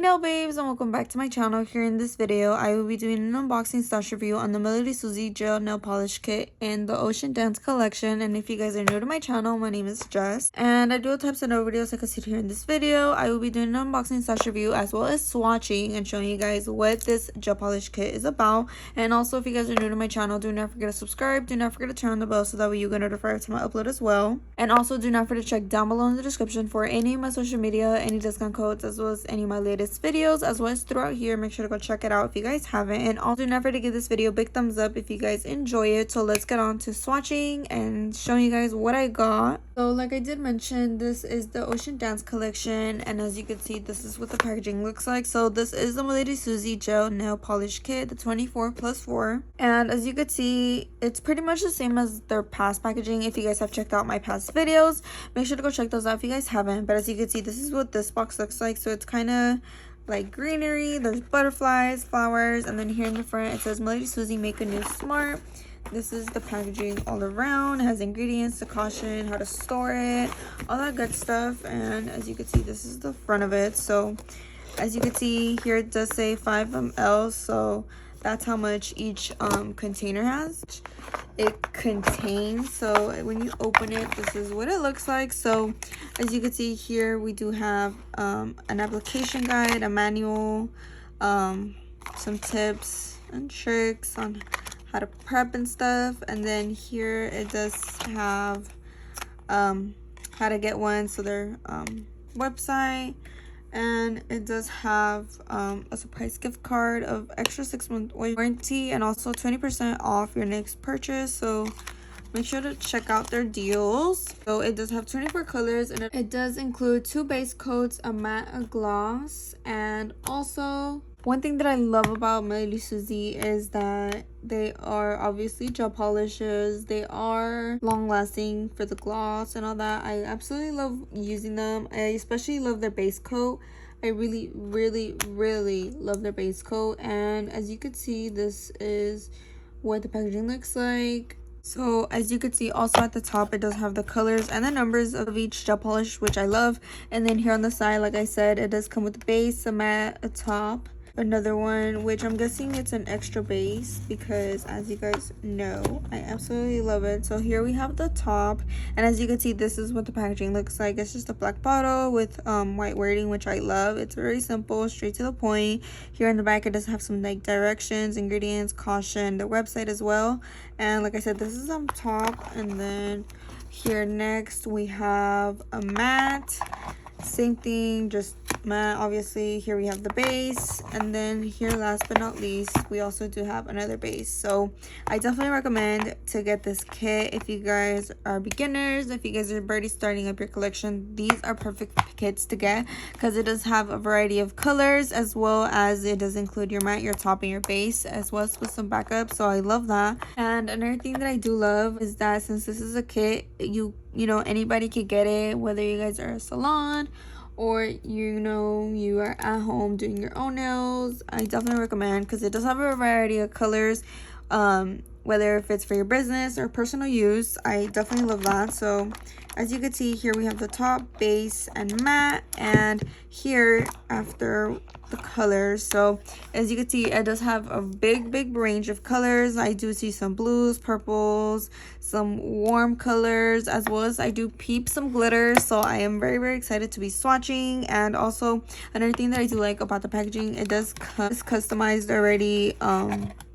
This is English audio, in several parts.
nail babes, and welcome back to my channel. Here in this video I will be doing an unboxing / review on the Melody Susie gel nail polish kit in the Ocean Dance collection. And if you guys are new to my channel, my name is Jess and I do all types of nail videos like I said here in this video. I will be doing an unboxing / review as well as swatching and showing you guys what this gel polish kit is about. And also, if you guys are new to my channel, do not forget to subscribe, do not forget to turn on the bell so that way you get notified to my upload as well. And also do not forget to check down below in the description for any of my social media, any discount codes, as well as any of my latest videos, as well as throughout here. Make sure to go check it out if you guys haven't. And also do not forget to give this video a big thumbs up if you guys enjoy it. So let's get on to swatching and showing you guys what I got. So like I did mention, this is the Ocean Dance collection, and as you can see, this is what the packaging looks like. So this is the Melody Susie gel nail polish kit, the 24+4, and as you can see, it's pretty much the same as their past packaging. If you guys have checked out my past videos, make sure to go check those out if you guys haven't. But as you can see, this is what this box looks like. So it's kind of like greenery, there's butterflies, flowers, and then here in the front it says Melody Susie, make a new smart. This is the packaging all around. It has ingredients, the caution, how to store it, all that good stuff. And as you can see, this is the front of it. So as you can see here, it does say 5 ml, so that's how much each container has. It contains. So when you open it, this is what it looks like. So as you can see here, we do have an application guide, a manual, some tips and tricks on how to prep and stuff. And then here it does have how to get one, so their website. And it does have a surprise gift card of extra 6-month warranty and also 20% off your next purchase. So make sure to check out their deals. So it does have 24 colors, and it does include 2 base coats, a matte, a gloss. And also, one thing that I love about Melody Susie is that they are obviously gel polishes. They are long lasting for the gloss and all that. I absolutely love using them. I especially love their base coat. I really love their base coat. And as you can see, this is what the packaging looks like. So as you can see, also at the top, it does have the colors and the numbers of each gel polish, which I love. And then here on the side, like I said, it does come with a base, a matte, a top, another one, which I'm guessing it's an extra base because, as you guys know, I absolutely love it. So here we have the top, and as you can see, this is what the packaging looks like. It's just a black bottle with white wording, which I love. It's very simple, straight to the point. Here in the back, it does have some like directions, ingredients, caution, the website as well. And like I said, this is on top. And then here next we have a matte, same thing, just matte. Obviously here we have the base, and then here last but not least we also do have another base. So I definitely recommend to get this kit if you guys are beginners. If you guys are already starting up your collection, these are perfect kits to get because it does have a variety of colors, as well as it does include your matte, your top, and your base, as well as with some backup. So I love that. And another thing that I do love is that since this is a kit, you know, anybody could get it, whether you guys are a salon or you are at home doing your own nails. I definitely recommend because it does have a variety of colors, whether if it's for your business or personal use. I definitely love that. So as you can see here, we have the top, base, and matte, and here after the colors. So as you can see, it does have a big range of colors. I do see some blues, purples, some warm colors, as well as I do peep some glitter. So I am very excited to be swatching. And also another thing that I do like about the packaging, it does customized already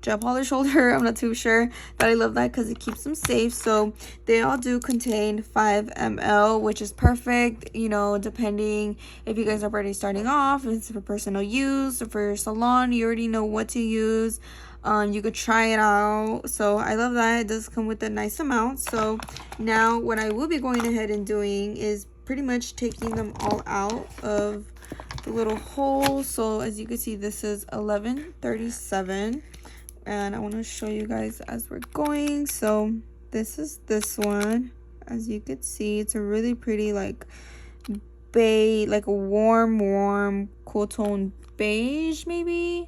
gel polish holder. I'm not too sure, but I love that because it keeps them safe. So they all do contain 5 ml, which is perfect, you know, depending if you guys are already starting off, if it's for personal use or for your salon, you already know what to use. You could try it out. So I love that it does come with a nice amount. So now what I will be going ahead and doing is pretty much taking them all out of the little hole. So as you can see, this is 1137. And I want to show you guys as we're going. So this is this one. As you can see, it's a really pretty like beige, like a warm cool tone beige, maybe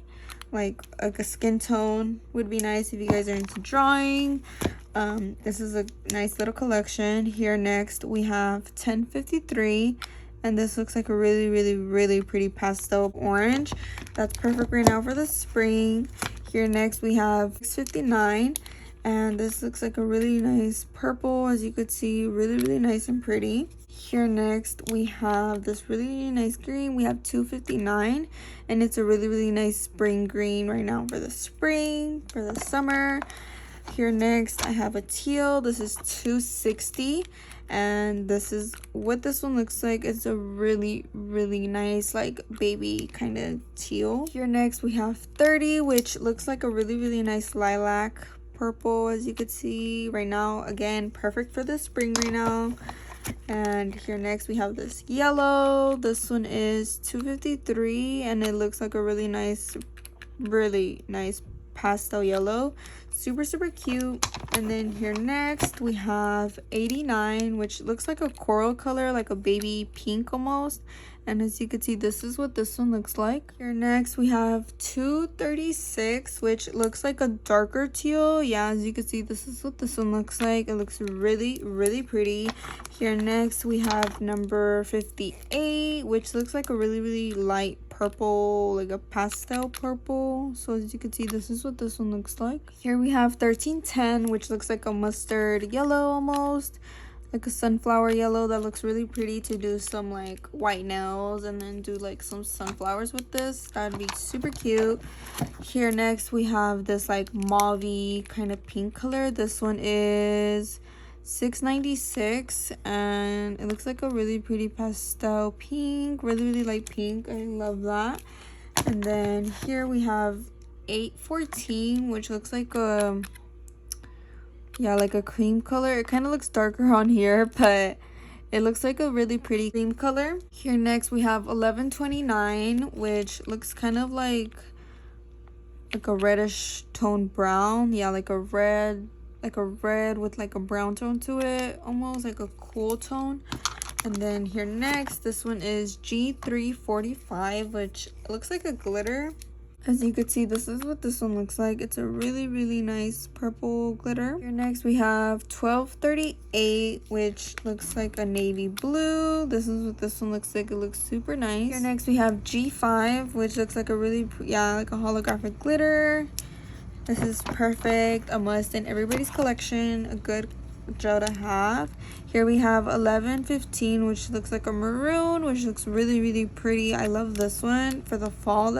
like a skin tone would be nice if you guys are into drawing. This is a nice little collection. Here next we have 1053 And this looks like a really pretty pastel orange. That's perfect right now for the spring. Here next we have 659, and this looks like a really nice purple, as you could see, really nice and pretty. Here next we have this really nice green. We have 259, and it's a really nice spring green right now for the spring, for the summer. Here next I have a teal. This is 260, and this is what this one looks like. It's a really nice like baby kind of teal. Here next we have 30, which looks like a really nice lilac purple, as you could see right now. Again, perfect for the spring right now. And here next we have this yellow. This one is 253, and it looks like a really nice pastel yellow, super cute. And then here next we have 89, which looks like a coral color, like a baby pink almost. And as you can see, this is what this one looks like. Here next we have 236, which looks like a darker teal. Yeah, as you can see, this is what this one looks like. It looks really pretty. Here next we have number 58, which looks like a really light purple, like a pastel purple. So as you can see, this is what this one looks like. Here we have 1310, which looks like a mustard yellow almost, like a sunflower yellow. That looks really pretty to do some like white nails and then do like some sunflowers with this. That'd be super cute. Here next we have this like mauve-y kind of pink color. This one is 696, and it looks like a really pretty pastel pink, really light pink. I love that. And then here we have 814, which looks like a like a cream color. It kind of looks darker on here, but it looks like a really pretty cream color. Here next we have 1129, which looks kind of like a reddish toned brown. Yeah, like a red with like a brown tone to it, almost like a cool tone. And then here next, this one is G345, which looks like a glitter. As you can see, this is what this one looks like. It's a really nice purple glitter. Here next we have 1238, which looks like a navy blue. This is what this one looks like. It looks super nice. Here next we have G5, which looks like a like a holographic glitter. This is perfect, a must in everybody's collection, a good gel to have. Here we have 1115, which looks like a maroon, which looks really pretty. I love this one for the fall.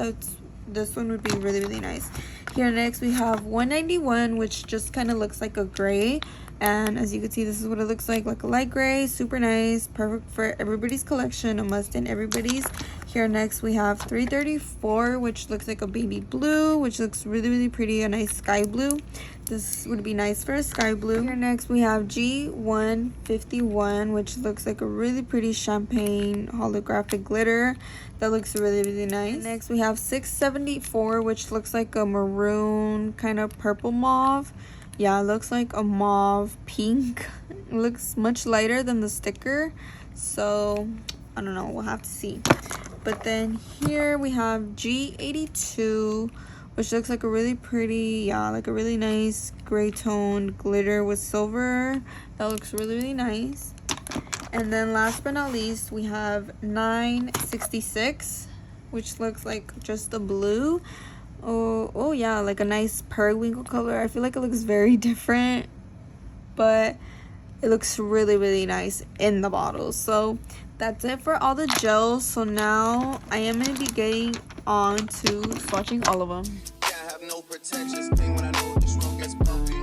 This one would be really nice. Here next we have 191, which just kind of looks like a gray. And as you can see, this is what it looks like a light gray, super nice, perfect for everybody's collection, a must in everybody's. Here next we have 334, which looks like a baby blue, which looks really pretty, a nice sky blue. This would be nice for a sky blue. Here next we have G151, which looks like a really pretty champagne holographic glitter. That looks really nice. And next we have 674, which looks like a maroon kind of purple mauve. Yeah, it looks like a mauve pink. It looks much lighter than the sticker, so I don't know, we'll have to see. But then here we have G82, which looks like a really pretty, like a really nice gray toned glitter with silver. That looks really nice. And then last but not least, we have 966, which looks like just a blue. Oh yeah, like a nice periwinkle color. I feel like it looks very different, but it looks really nice in the bottle. So that's it for all the gels. So now I am going to be getting on to swatching all of them. Yeah, I have no pretentious thing when I know this room gets bumpy.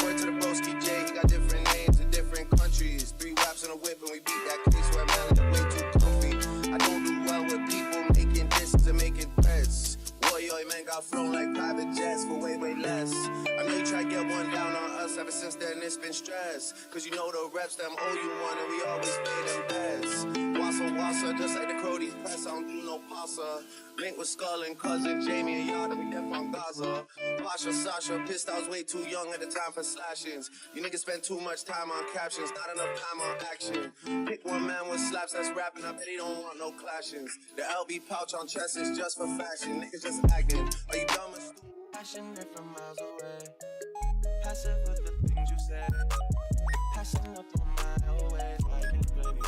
Word to the broski J, he got different names in different countries. 3 raps in a whip and we beat that case where man is way too comfy. I don't do well with people making discs and making threads. Yo, man got flown like private jets for way less. I know you try to get one down on us. Ever since then it's been stress. Cause you know the reps them owe you one and we always pay them bets. Wassa, just like the Cody's press. I don't do no pasta. Link with Skull and cousin Jamie and y'all that we left on Gaza. Pasha, Sasha, pissed I was way too young at the time for slashings. You niggas spend too much time on captions, not enough time on action. Pick one man with slaps that's rapping, I bet he don't want no clashings. The LB pouch on chest is just for fashion. Niggas just acting. Are you dumb and stupid? Passionate from miles away. Passive with the things you said. Passing up on my always like it, baby.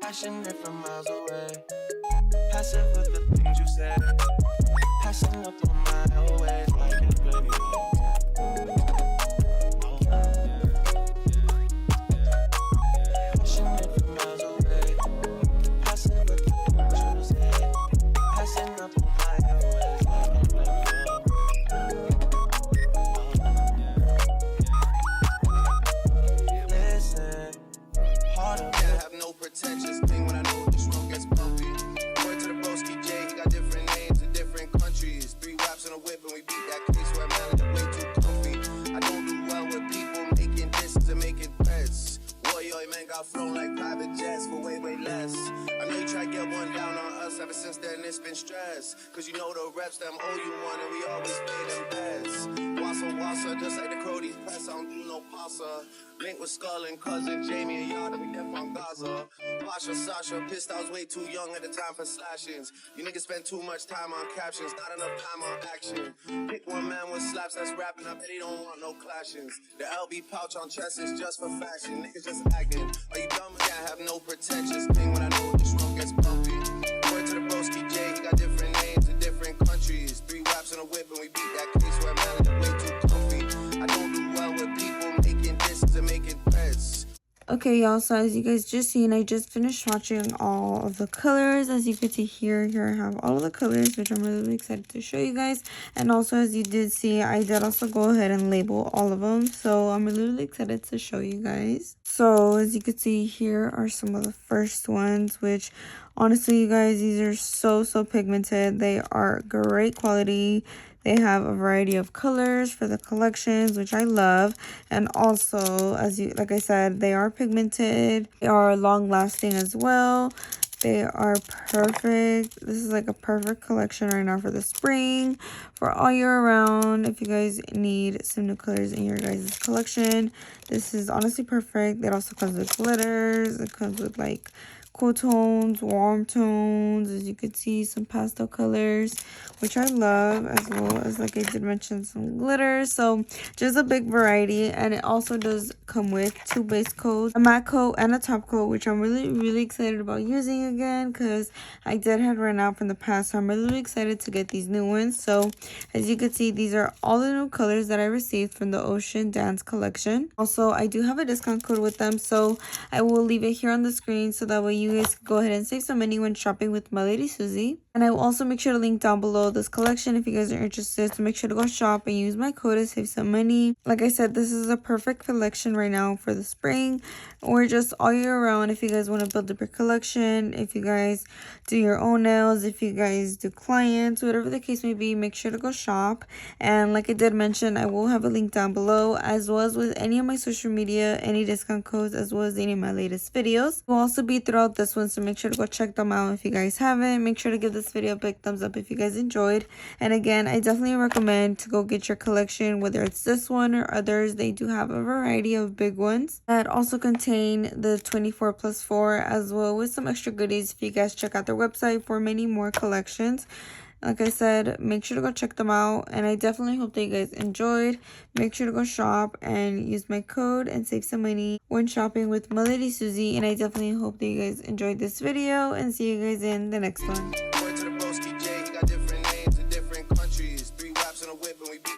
passionate from miles away. Passive with the things you say. Passing up on my always like it, baby. Passionate from miles away. Passive with the things you say. Passing up on my always like it, baby. Listen, harder. Yeah, I have no pretentious thing when I know this road gets bumpy. Word to the broski J, he got different names in different countries. 3 raps in a whip and we beat that case where man is way too comfy. I don't do well with people making discs and making threats. Warrior man got flown like private jets for way less. I know you try to get one down on us, ever since then it's been stress. Cause you know the reps them owe you one and we always pay them bets. Wassa, just like the Cody's press, I don't do no pasta. Link with Skull and cousin Jamie and y'all, we def on Gaza. Pasha, Sasha, pissed I was way too young at the time for slashings. You niggas spend too much time on captions, not enough time on action. Pick one man with slaps that's rapping, I bet he don't want no clashings. The LB pouch on chest is just for fashion, niggas just acting. Are you dumb? Yeah, I have no pretentious thing when I know this road gets bumpy. Word to the broski J, he got different names in different countries. 3 raps in a whip and we beat that case where man is way too comfy. I don't do well with people making discs and making threats. Okay, y'all, so as you guys just seen, I just finished swatching all of the colors. As you can see here I have all of the colors, which I'm really excited to show you guys. And also, as you did see, I did also go ahead and label all of them, so I'm really excited to show you guys. So as you can see, here are some of the first ones, which honestly, you guys, these are so pigmented. They are great quality. They have a variety of colors for the collections, which I love. And also, like I said, they are pigmented. They are long lasting as well. They are perfect. This is like a perfect collection right now for the spring, for all year round. If you guys need some new colors in your guys' collection, this is honestly perfect. It also comes with glitters. It comes with like cool tones, warm tones, as you could see, some pastel colors, which I love, as well as, like I did mention, some glitters. So just a big variety. And it also does come with 2 base coats, a matte coat and a top coat, which I'm really excited about using again, because I did had run out from the past. So I'm really excited to get these new ones. So as you can see, these are all the new colors that I received from the Ocean Dance collection. Also, I do have a discount code with them, so I will leave it here on the screen, so that way you guys can go ahead and save some money when shopping with Melody Susie. And I will also make sure to link down below this collection if you guys are interested, so make sure to go shop and use my code to save some money. Like I said, this is a perfect collection right now for the spring or just all year round. If you guys want to build up your collection, if you guys do your own nails, if you guys do clients, whatever the case may be, make sure to go shop. And like I did mention, I will have a link down below, as well as with any of my social media, any discount codes, as well as any of my latest videos will also be throughout this one, so make sure to go check them out if you guys haven't. Make sure to give this video a big thumbs up if you guys enjoyed. And again, I definitely recommend to go get your collection, whether it's this one or others. They do have a variety of big ones that also contain the 24+4, as well with some extra goodies if you guys check out their website for many more collections. Like I said, make sure to go check them out, and I definitely hope that you guys enjoyed. Make sure to go shop and use my code and save some money when shopping with Melody Susie. And I definitely hope that you guys enjoyed this video, and see you guys in the next one.